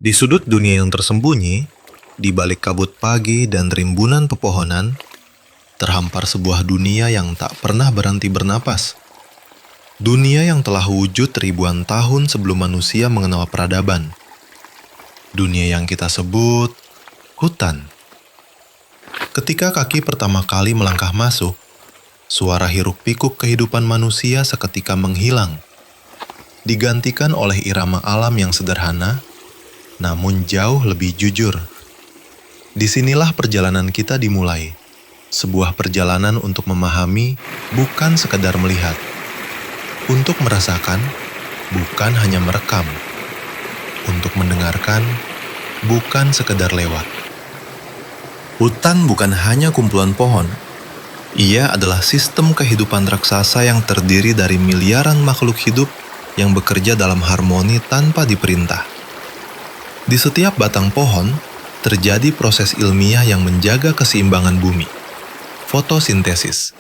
Di sudut dunia yang tersembunyi, di balik kabut pagi dan rimbunan pepohonan, terhampar sebuah dunia yang tak pernah berhenti bernapas. Dunia yang telah wujud ribuan tahun sebelum manusia mengenal peradaban. Dunia yang kita sebut hutan. Ketika kaki pertama kali melangkah masuk, suara hiruk-pikuk kehidupan manusia seketika menghilang, digantikan oleh irama alam yang sederhana, namun jauh lebih jujur. Disinilah perjalanan kita dimulai. Sebuah perjalanan untuk memahami, bukan sekedar melihat. Untuk merasakan, bukan hanya merekam. Untuk mendengarkan, bukan sekedar lewat. Hutan bukan hanya kumpulan pohon. Ia adalah sistem kehidupan raksasa yang terdiri dari miliaran makhluk hidup yang bekerja dalam harmoni tanpa diperintah. Di setiap batang pohon, terjadi proses ilmiah yang menjaga keseimbangan bumi. Fotosintesis.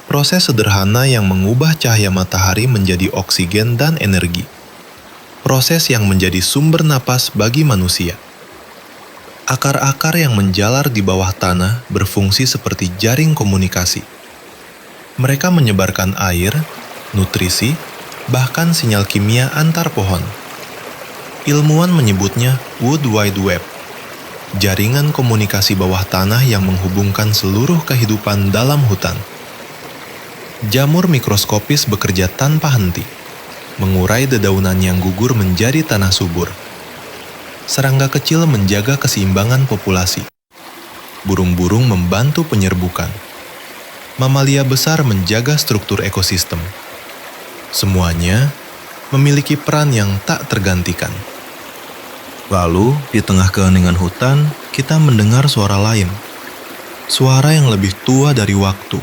Proses sederhana yang mengubah cahaya matahari menjadi oksigen dan energi. Proses yang menjadi sumber napas bagi manusia. Akar-akar yang menjalar di bawah tanah berfungsi seperti jaring komunikasi. Mereka menyebarkan air, nutrisi, bahkan sinyal kimia antar pohon. Ilmuwan menyebutnya Wood Wide Web, jaringan komunikasi bawah tanah yang menghubungkan seluruh kehidupan dalam hutan. Jamur mikroskopis bekerja tanpa henti, mengurai dedaunan yang gugur menjadi tanah subur. Serangga kecil menjaga keseimbangan populasi. Burung-burung membantu penyerbukan. Mamalia besar menjaga struktur ekosistem. Semuanya memiliki peran yang tak tergantikan. Lalu, di tengah keheningan hutan, kita mendengar suara lain. Suara yang lebih tua dari waktu.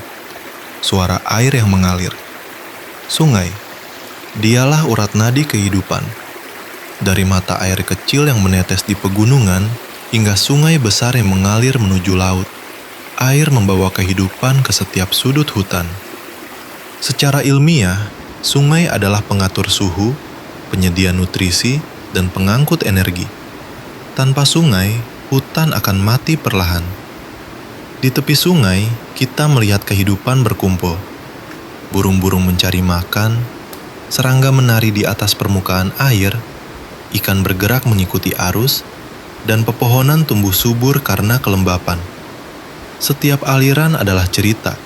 Suara air yang mengalir. Sungai. Dialah urat nadi kehidupan. Dari mata air kecil yang menetes di pegunungan, hingga sungai besar yang mengalir menuju laut. Air membawa kehidupan ke setiap sudut hutan. Secara ilmiah, sungai adalah pengatur suhu, penyedia nutrisi, dan pengangkut energi. Tanpa sungai, hutan akan mati perlahan. Di tepi sungai, kita melihat kehidupan berkumpul. Burung-burung mencari makan, serangga menari di atas permukaan air, ikan bergerak mengikuti arus, dan pepohonan tumbuh subur karena kelembapan. Setiap aliran adalah cerita.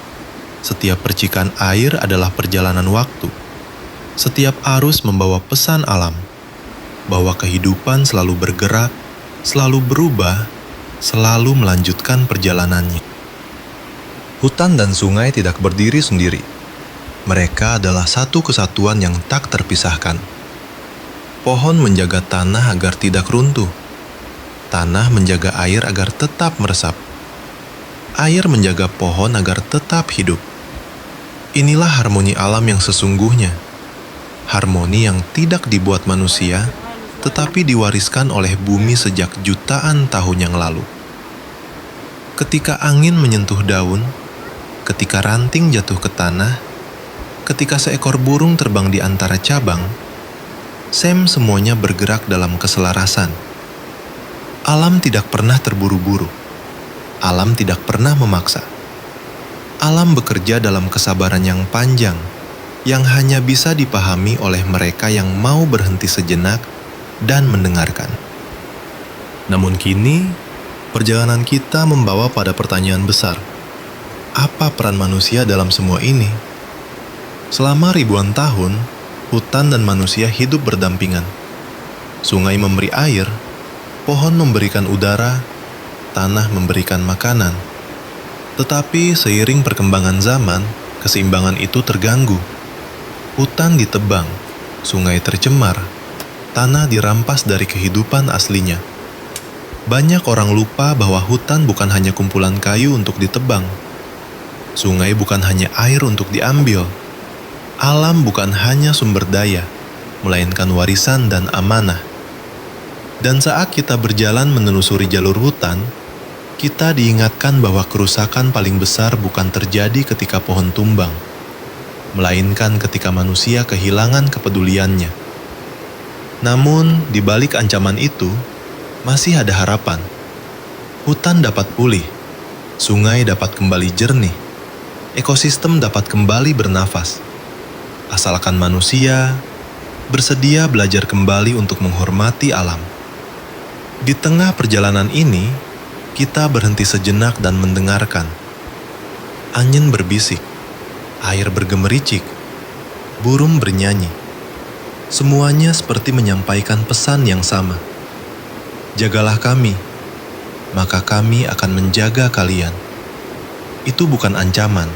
Setiap percikan air adalah perjalanan waktu. Setiap arus membawa pesan alam, bahwa kehidupan selalu bergerak, selalu berubah, selalu melanjutkan perjalanannya. Hutan dan sungai tidak berdiri sendiri. Mereka adalah satu kesatuan yang tak terpisahkan. Pohon menjaga tanah agar tidak runtuh. Tanah menjaga air agar tetap meresap. Air menjaga pohon agar tetap hidup. Inilah harmoni alam yang sesungguhnya. Harmoni yang tidak dibuat manusia, tetapi diwariskan oleh bumi sejak jutaan tahun yang lalu. Ketika angin menyentuh daun, ketika ranting jatuh ke tanah, ketika seekor burung terbang di antara cabang, semuanya bergerak dalam keselarasan. Alam tidak pernah terburu-buru. Alam tidak pernah memaksa. Alam bekerja dalam kesabaran yang panjang, yang hanya bisa dipahami oleh mereka yang mau berhenti sejenak dan mendengarkan. Namun kini, perjalanan kita membawa pada pertanyaan besar. Apa peran manusia dalam semua ini? Selama ribuan tahun, hutan dan manusia hidup berdampingan. Sungai memberi air, pohon memberikan udara, tanah memberikan makanan. Tetapi seiring perkembangan zaman, keseimbangan itu terganggu. Hutan ditebang, sungai tercemar, tanah dirampas dari kehidupan aslinya. Banyak orang lupa bahwa hutan bukan hanya kumpulan kayu untuk ditebang. Sungai bukan hanya air untuk diambil. Alam bukan hanya sumber daya, melainkan warisan dan amanah. Dan saat kita berjalan menelusuri jalur hutan, kita diingatkan bahwa kerusakan paling besar bukan terjadi ketika pohon tumbang, melainkan ketika manusia kehilangan kepeduliannya. Namun, di balik ancaman itu, masih ada harapan. Hutan dapat pulih, sungai dapat kembali jernih, ekosistem dapat kembali bernafas. Asalkan manusia bersedia belajar kembali untuk menghormati alam. Di tengah perjalanan ini, kita berhenti sejenak dan mendengarkan. Angin berbisik, air bergemericik, burung bernyanyi. Semuanya seperti menyampaikan pesan yang sama. Jagalah kami, maka kami akan menjaga kalian. Itu bukan ancaman,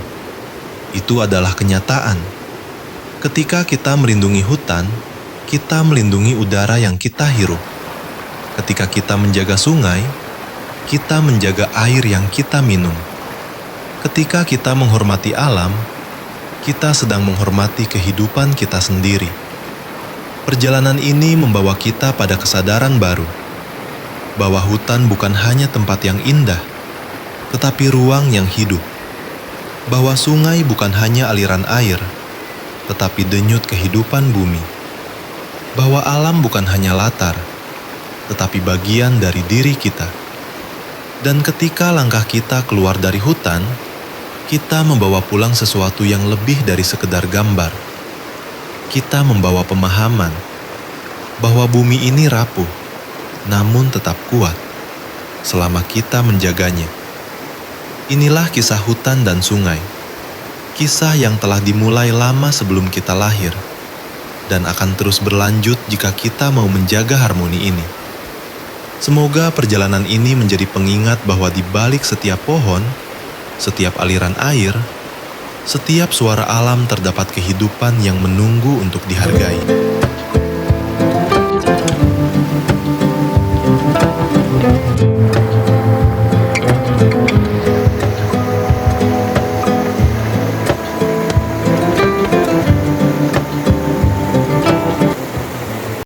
itu adalah kenyataan. Ketika kita melindungi hutan, kita melindungi udara yang kita hirup. Ketika kita menjaga sungai, kita menjaga air yang kita minum. Ketika kita menghormati alam, kita sedang menghormati kehidupan kita sendiri. Perjalanan ini membawa kita pada kesadaran baru, bahwa hutan bukan hanya tempat yang indah, tetapi ruang yang hidup. Bahwa sungai bukan hanya aliran air, tetapi denyut kehidupan bumi. Bahwa alam bukan hanya latar, tetapi bagian dari diri kita. Dan ketika langkah kita keluar dari hutan, kita membawa pulang sesuatu yang lebih dari sekedar gambar. Kita membawa pemahaman bahwa bumi ini rapuh, namun tetap kuat selama kita menjaganya. Inilah kisah hutan dan sungai, kisah yang telah dimulai lama sebelum kita lahir, dan akan terus berlanjut jika kita mau menjaga harmoni ini. Semoga perjalanan ini menjadi pengingat bahwa di balik setiap pohon, setiap aliran air, setiap suara alam terdapat kehidupan yang menunggu untuk dihargai.